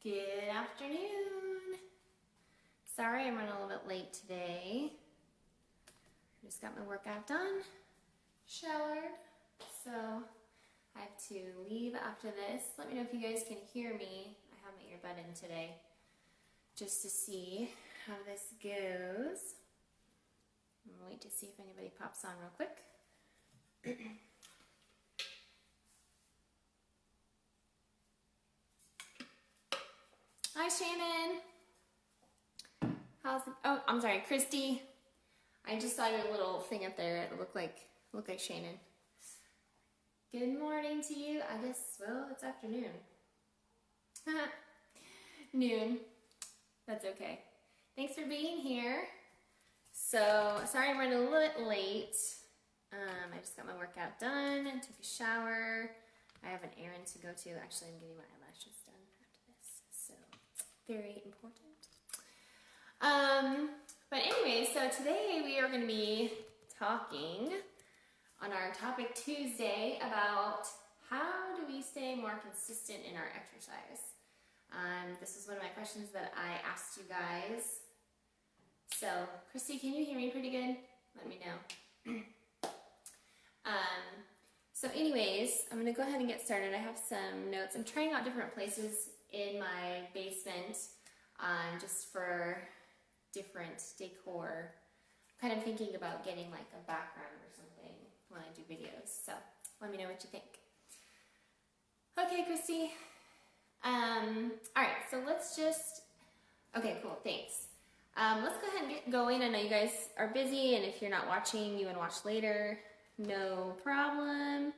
Good afternoon. Sorry I'm running a little bit late today. I just got my workout done, showered, so I have to leave after this. Let me know if you guys can hear me. I have my earbud in today just to see how this goes. I'm gonna wait to see if anybody pops on real quick. Hi, Shannon. Oh, I'm sorry, Christy. I just saw your little thing up there. It looked like Shannon. Good morning to you. I guess, well, it's afternoon. Noon. That's okay. Thanks for being here. So, sorry I'm running a little bit late. I just got my workout done and took a shower. I have an errand to go to. Actually, I'm getting my eyelashes done after this. So, very important. But anyway, so today we are going to be talking on our topic Tuesday about how do we stay more consistent in our exercise. This was one of my questions that I asked you guys. So, Christy, can you hear me pretty good? Let me know. So anyways, I'm going to go ahead and get started. I have some notes. I'm trying out different places in my basement just for different decor. I'm kind of thinking about getting like a background or something when I do videos. So let me know what you think. Okay, Christy. Alright, so let's just, okay, cool, thanks. Let's go ahead and get going. I know you guys are busy, and if you're not watching, you can watch later. No problem.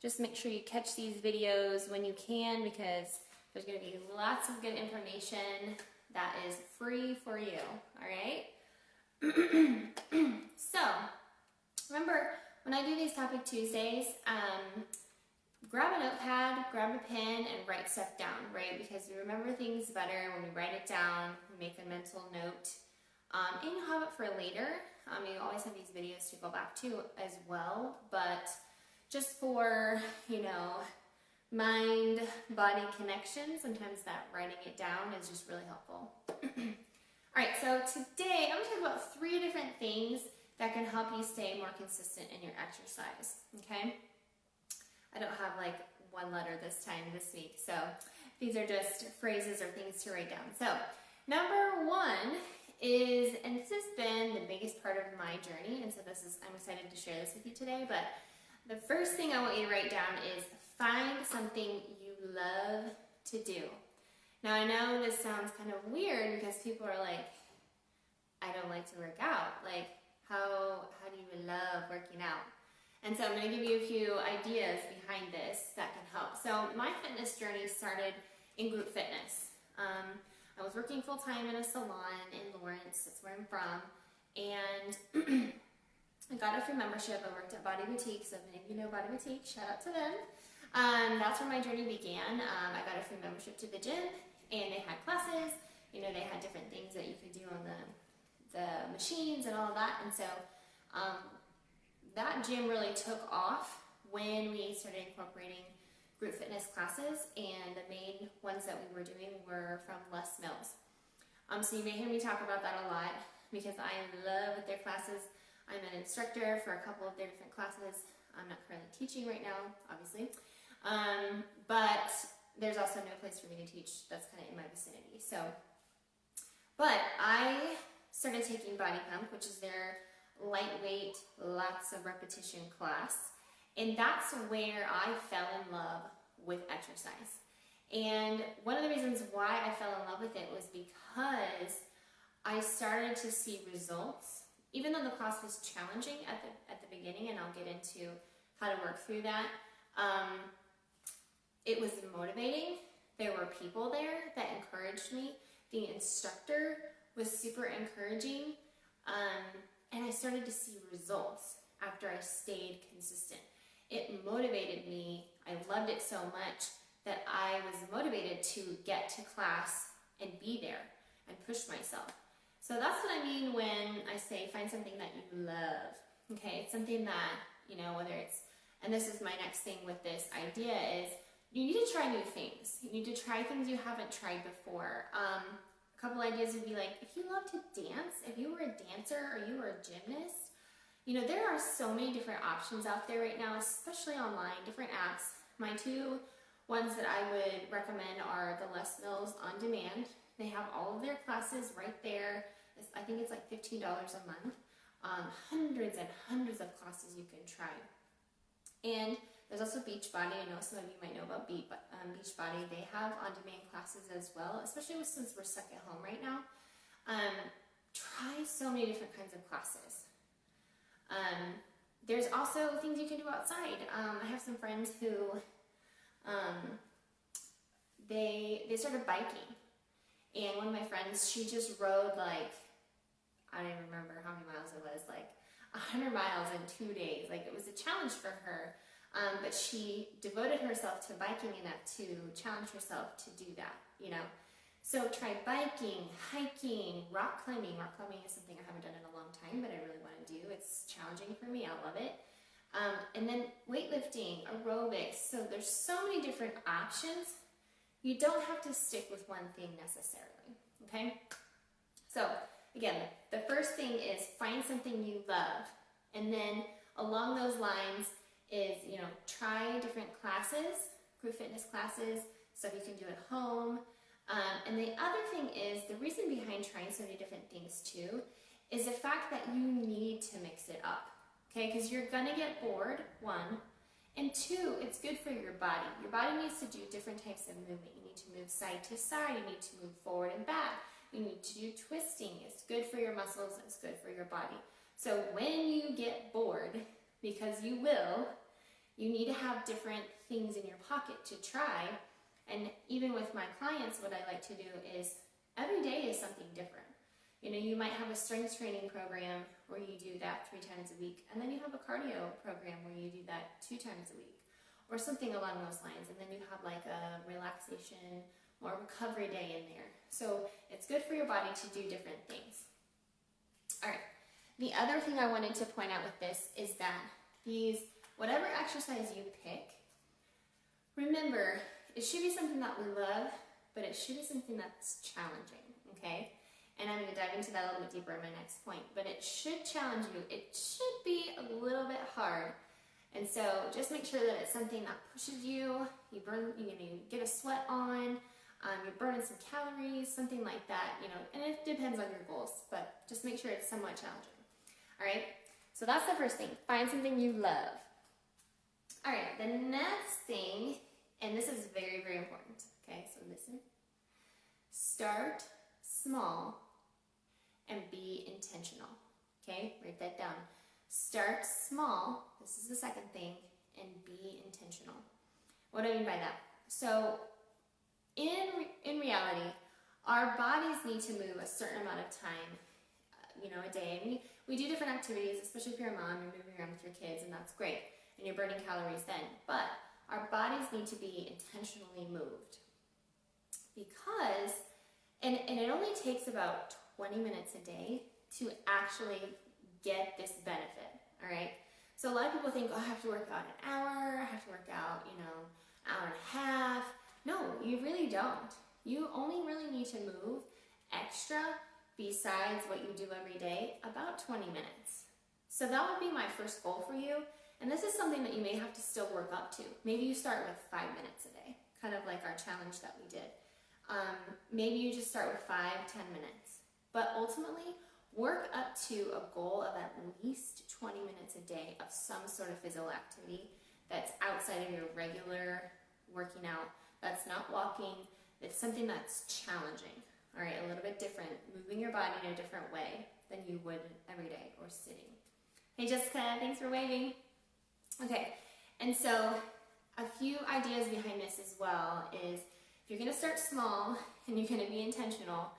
Just make sure you catch these videos when you can, because there's going to be lots of good information that is free for you, alright? So, remember, when I do these Topic Tuesdays, grab a notepad, grab a pen, and write stuff down, right? Because we remember things better when we write it down, we make a mental note, and you'll have it for later. You always have these videos to go back to as well, but just for, you know, mind-body connection, sometimes that writing it down is just really helpful. Alright, so today I'm going to talk about 3 different things that can help you stay more consistent in your exercise, okay? I don't have like one letter this week, so these are just phrases or things to write down. So, number 1 is, and this has been the biggest part of my journey, and so I'm excited to share this with you today, but the first thing I want you to write down is find something you love to do. Now I know this sounds kind of weird because people are like, I don't like to work out. Like, how do you love working out? And so I'm going to give you a few ideas behind this that can help. So my fitness journey started in group fitness. I was working full-time in a salon in Lawrence, that's where I'm from, and I got a free membership. I worked at Body Boutique, so if any of you know Body Boutique, shout out to them. That's where my journey began. I got a free membership to the gym, and they had classes. You know, they had different things that you could do on the machines and all of that, and so that gym really took off when we started incorporating group fitness classes, and the main ones that we were doing were from Les Mills. So you may hear me talk about that a lot because I love their classes. I'm an instructor for a couple of their different classes. I'm not currently teaching right now, obviously, but there's also no place for me to teach that's kind of in my vicinity. So, but I started taking Body Pump, which is their lightweight, lots of repetition class. And that's where I fell in love with exercise. And one of the reasons why I fell in love with it was because I started to see results. Even though the class was challenging at the beginning, and I'll get into how to work through that, it was motivating. There were people there that encouraged me. The instructor was super encouraging. And I started to see results after I stayed consistent. It motivated me. I loved it so much that I was motivated to get to class and be there and push myself. So that's what I mean when I say find something that you love. Okay, it's something that, you know, whether it's, and this is my next thing with this idea is you need to try new things. You need to try things you haven't tried before. A couple ideas would be like, if you love to dance, if you were a dancer or you were a gymnast, you know, there are so many different options out there right now, especially online, different apps. My two ones that I would recommend are the Les Mills On Demand. They have all of their classes right there. I think it's like $15 a month. Hundreds and hundreds of classes you can try. And there's also Beachbody. I know some of you might know about Beachbody. They have on-demand classes as well, especially since we're stuck at home right now. Try so many different kinds of classes. There's also things you can do outside. I have some friends who they started biking. And one of my friends, she just rode like, I don't even remember how many miles it was, like 100 miles in 2 days. Like, it was a challenge for her, but she devoted herself to biking enough to challenge herself to do that, you know. So try biking, hiking, rock climbing. Rock climbing is something I haven't done in a long time, but I really want to do. It's challenging for me. I love it. And then weightlifting, aerobics. So there's so many different options. You don't have to stick with one thing necessarily, okay? So again, the first thing is find something you love. And then along those lines is, you know, try different classes, group fitness classes, stuff you can do at home. And the other thing is, the reason behind trying so many different things too, is the fact that you need to mix it up, okay? Because you're gonna get bored, one, and two, it's good for your body. Your body needs to do different types of movement. You need to move side to side, you need to move forward and back. You need to do twisting. It's good for your muscles, it's good for your body. So when you get bored, because you will, you need to have different things in your pocket to try. And even with my clients, what I like to do is every day is something different. You know, you might have a strength training program where you do that 3 times a week, and then you have a cardio program where you do that 2 times a week, or something along those lines. And then you have like a relaxation or recovery day in there. So it's good for your body to do different things. All right. The other thing I wanted to point out with this is that whatever exercise you pick, remember, it should be something that we love, but it should be something that's challenging, okay? And I'm going to dive into that a little bit deeper in my next point, but it should challenge you. It should be a little bit hard. And so just make sure that it's something that pushes you, you get a sweat on, you're burning some calories, something like that, you know, and it depends on your goals, but just make sure it's somewhat challenging. All right, so that's the first thing. Find something you love. All right, the next thing, and this is very, very important, okay, so listen. Start small and be intentional, okay? Write that down. Start small, this is the second thing, and be intentional. What do I mean by that? So in reality, our bodies need to move a certain amount of time, a day. And we do different activities, especially if you're a mom, you're moving around with your kids, and that's great. And you're burning calories then. But our bodies need to be intentionally moved. Because, and it only takes about 20 minutes a day to actually get this benefit, all right? So a lot of people think, oh, I have to work out an hour, I have to work out, hour and a half. No, you really don't. You only really need to move extra besides what you do every day, about 20 minutes. So that would be my first goal for you. And this is something that you may have to still work up to. Maybe you start with 5 minutes a day, kind of like our challenge that we did. Maybe you just start with 5-10 minutes. But ultimately, work up to a goal of at least 20 minutes a day of some sort of physical activity that's outside of your regular working out, that's not walking, it's something that's challenging, all right, a little bit different, moving your body in a different way than you would every day or sitting. Hey Jessica, thanks for waving. Okay, and so a few ideas behind this as well is if you're going to start small and you're going to be intentional,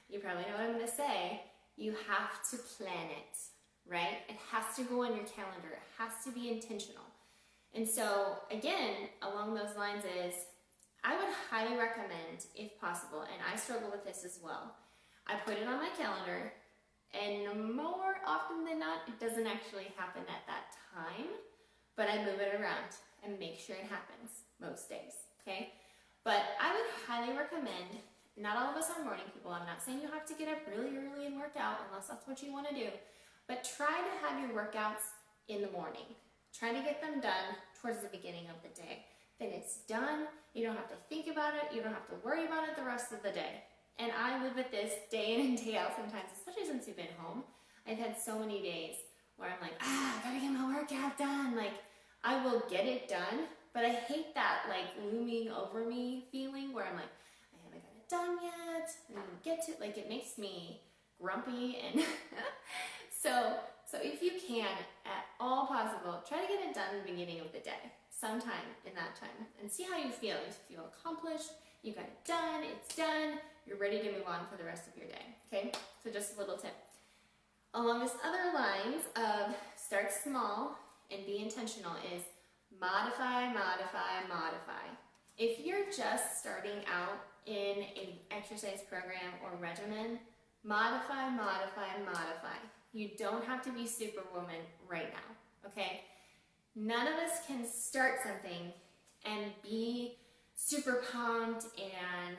you probably know what I'm going to say, you have to plan it, right? It has to go on your calendar. It has to be intentional. And so, again, along those lines is, I would highly recommend, if possible, and I struggle with this as well, I put it on my calendar, and more often than not, it doesn't actually happen at that time, but I move it around and make sure it happens most days. okay? But I would highly recommend, not all of us are morning people, I'm not saying you have to get up really early and work out unless that's what you want to do, but try to have your workouts in the morning. Try to get them done towards the beginning of the day. Then it's done, you don't have to think about it, you don't have to worry about it the rest of the day. And I live with this day in and day out sometimes, especially since we've been home. I've had so many days where I'm like, I gotta get my workout done. Like, I will get it done, but I hate that like looming over me feeling where I'm like, I haven't got it done yet, and I don't get to it. Like, it makes me grumpy. And so if you can, at all possible, try to get it done in the beginning of the day, sometime in that time, and see how you feel. You feel accomplished, you got it done, it's done, you're ready to move on for the rest of your day, okay? So just a little tip. Along this other lines of start small and be intentional is modify, modify, modify. If you're just starting out in an exercise program or regimen, modify, modify, modify. You don't have to be superwoman right now, okay? None of us can start something and be super pumped and,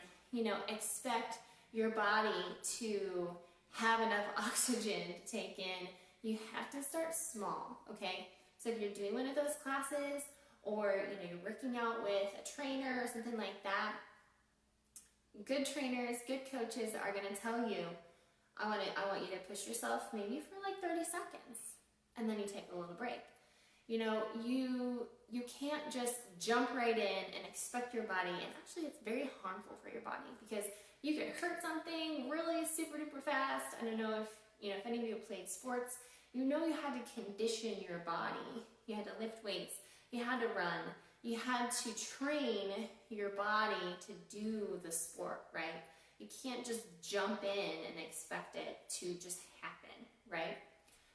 expect your body to have enough oxygen to take in. You have to start small, okay? So if you're doing one of those classes, or you're working out with a trainer or something like that, good trainers, good coaches are going to tell you, I want you to push yourself maybe for like 30 seconds, and then you take a little break. You can't just jump right in and expect your body, and actually it's very harmful for your body because you could hurt something really super duper fast. I don't know if any of you have played sports, you had to condition your body. You had to lift weights, you had to run, you had to train your body to do the sport, right? You can't just jump in and expect it to just happen, right?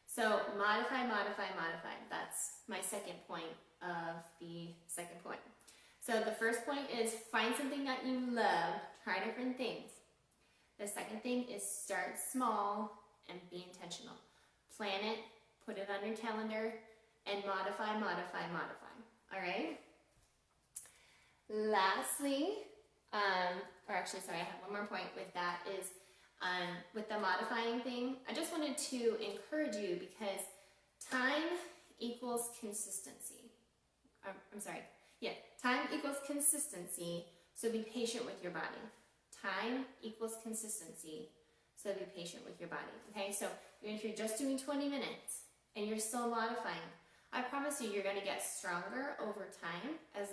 So modify, modify, modify. That's my second point of the second point. So the first point is find something that you love, try different things. The second thing is start small and be intentional. Plan it, put it on your calendar, and modify, modify, modify. All right? Lastly, I have one more point with that is with the modifying thing, I just wanted to encourage you because time equals consistency. Time equals consistency, so be patient with your body. Time equals consistency, so be patient with your body, okay? So if you're just doing 20 minutes and you're still modifying, I promise you're going to get stronger over time as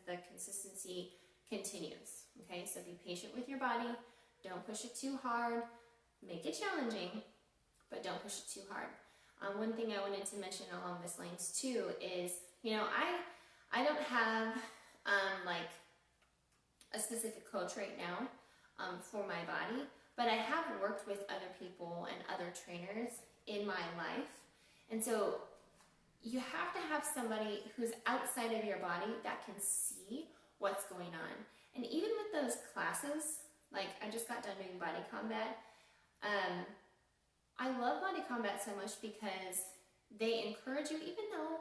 the consistency continues, okay? So be patient with your body. Don't push it too hard. Make it challenging, but don't push it too hard. One thing I wanted to mention along this lines too is, I don't have like a specific coach right now for my body, but I have worked with other people and other trainers in my life. And so you have to have somebody who's outside of your body that can see what's going on. And even with those classes, like I just got done doing body combat. I love body combat so much because they encourage you, even though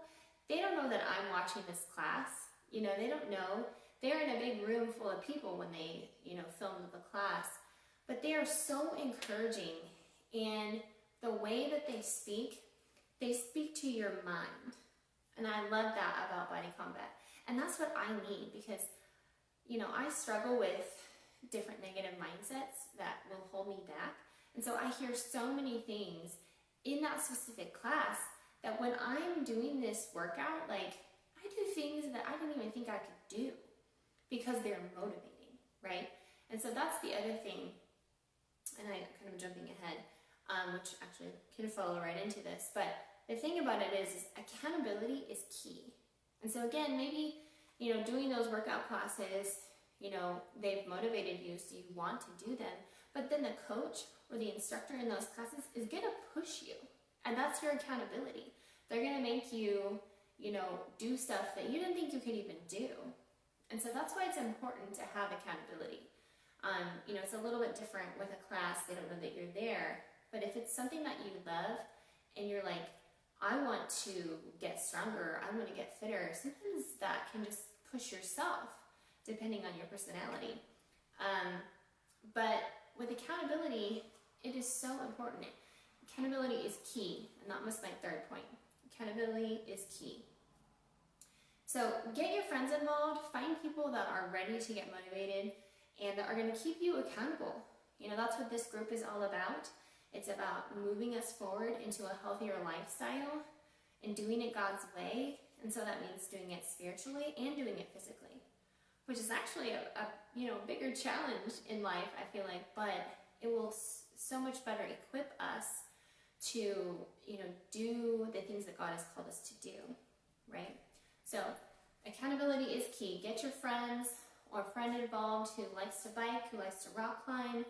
they don't know that I'm watching this class. They don't know. They're in a big room full of people when they, film the class. But they are so encouraging. And the way that they speak to your mind. And I love that about body combat. And that's what I need because, I struggle with different negative mindsets that will hold me back. And so I hear so many things in that specific class that when I'm doing this workout, like I do things that I didn't even think I could do because they're motivating, right? And so that's the other thing, and I'm kind of jumping ahead, which actually can follow right into this, but the thing about it is accountability is key. And so again, maybe, doing those workout classes, they've motivated you so you want to do them, but then the coach or the instructor in those classes is going to push you. And that's your accountability. They're going to make you, do stuff that you didn't think you could even do. And so that's why it's important to have accountability. It's a little bit different with a class. They don't know that you're there. But if it's something that you love and you're like, I want to get stronger, I want to get fitter, sometimes that can just push yourself. depending on your personality. But with accountability, it is so important. Accountability is key, and that was my third point. Accountability is key. So get your friends involved, find people that are ready to get motivated and that are going to keep you accountable. You know, that's what this group is all about. It's about moving us forward into a healthier lifestyle and doing it God's way. And so that means doing it spiritually and doing it physically, which is actually a bigger challenge in life, I feel like, but it will so much better equip us to, do the things that God has called us to do, right? So accountability is key. Get your friends or a friend involved who likes to bike, who likes to rock climb,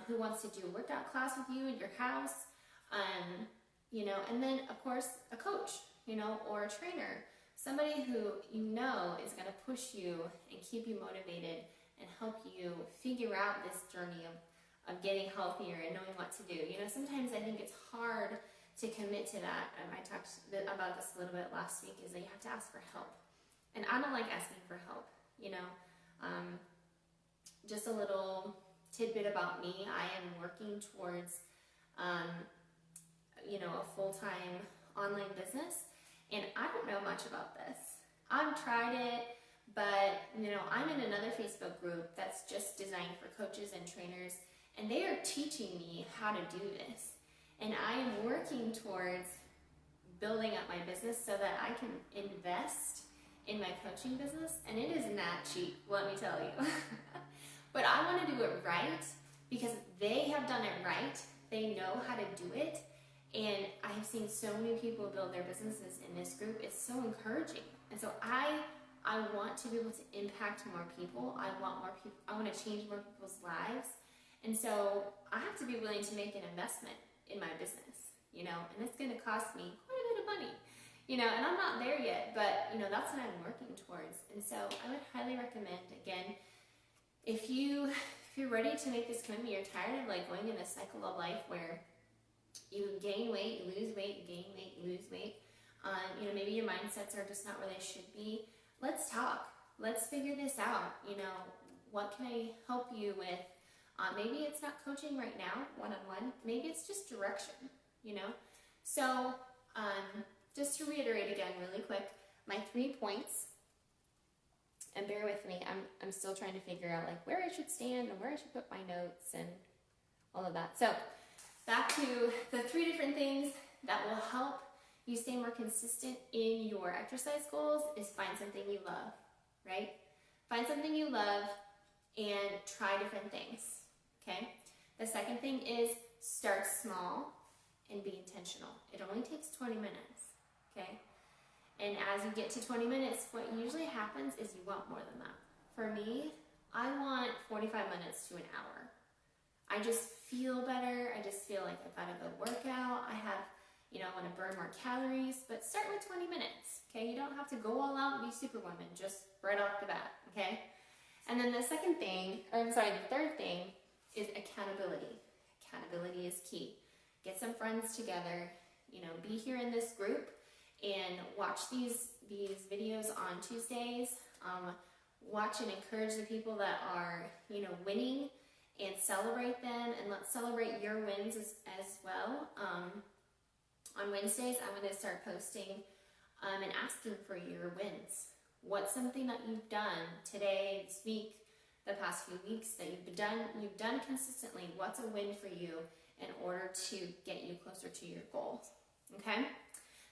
who wants to do a workout class with you in your house, and then of course a coach, or a trainer, somebody who is going to push you and keep you motivated and help you figure out this journey of getting healthier and knowing what to do. Sometimes I think it's hard to commit to that. I talked about this a little bit last week, is that you have to ask for help. And I don't like asking for help, just a little tidbit about me. I am working towards, a full-time online business, and I don't know much about this. I've tried it, but, I'm in another Facebook group that's just designed for coaches and trainers, and they are teaching me how to do this. And I am working towards building up my business so that I can invest in my coaching business, and it is not cheap, let me tell you. But I want to do it right because they have done it right. They know how to do it, and I have seen so many people build their businesses in this group. It's so encouraging, and so I want to be able to impact more people. I want to change more people's lives, and so I have to be willing to make an investment in my business, and it's going to cost me quite a bit of money, and I'm not there yet, but, that's what I'm working towards. And so I would highly recommend, again, if you're ready to make this commitment, you're tired of going in a cycle of life where you gain weight, you lose weight, you gain weight, you lose weight, maybe your mindsets are just not where they should be. Let's talk. Let's figure this out. What can I help you with? Maybe it's not coaching right now, one-on-one. Maybe it's just direction, So, just to reiterate again really quick, my 3 points, and bear with me, I'm still trying to figure out where I should stand and where I should put my notes and all of that. So, back to the 3 different things that will help you stay more consistent in your exercise goals is find something you love, right? Find something you love and try different things. Okay? The second thing is start small and be intentional. It only takes 20 minutes, okay? And as you get to 20 minutes, what usually happens is you want more than that. For me, I want 45 minutes to an hour. I just feel better. I just feel like I've got a good workout. I want to burn more calories, but start with 20 minutes, okay? You don't have to go all out and be superwoman, just right off the bat, okay? And then the third thing is accountability. Accountability is key. Get some friends together, be here in this group and watch these videos on Tuesdays. Watch and encourage the people that are, winning and celebrate them, and let's celebrate your wins as well. On Wednesdays, I'm going to start posting and asking for your wins. What's something that you've done today, this week, the past few weeks that you've done consistently? What's a win for you in order to get you closer to your goals? Okay?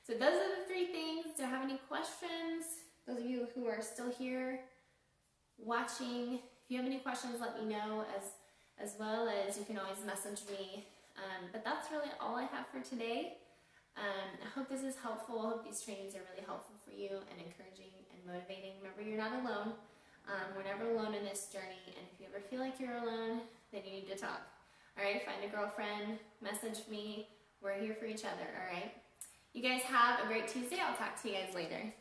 So those are the 3 things. Do I have any questions? Those of you who are still here watching, if you have any questions, let me know, as well as you can always message me. But that's really all I have for today. I hope this is helpful. I hope these trainings are really helpful for you and encouraging and motivating. Remember, you're not alone. We're never alone in this journey, and if you ever feel like you're alone, then you need to talk. All right, find a girlfriend, message me. We're here for each other, all right? You guys have a great Tuesday. I'll talk to you guys later.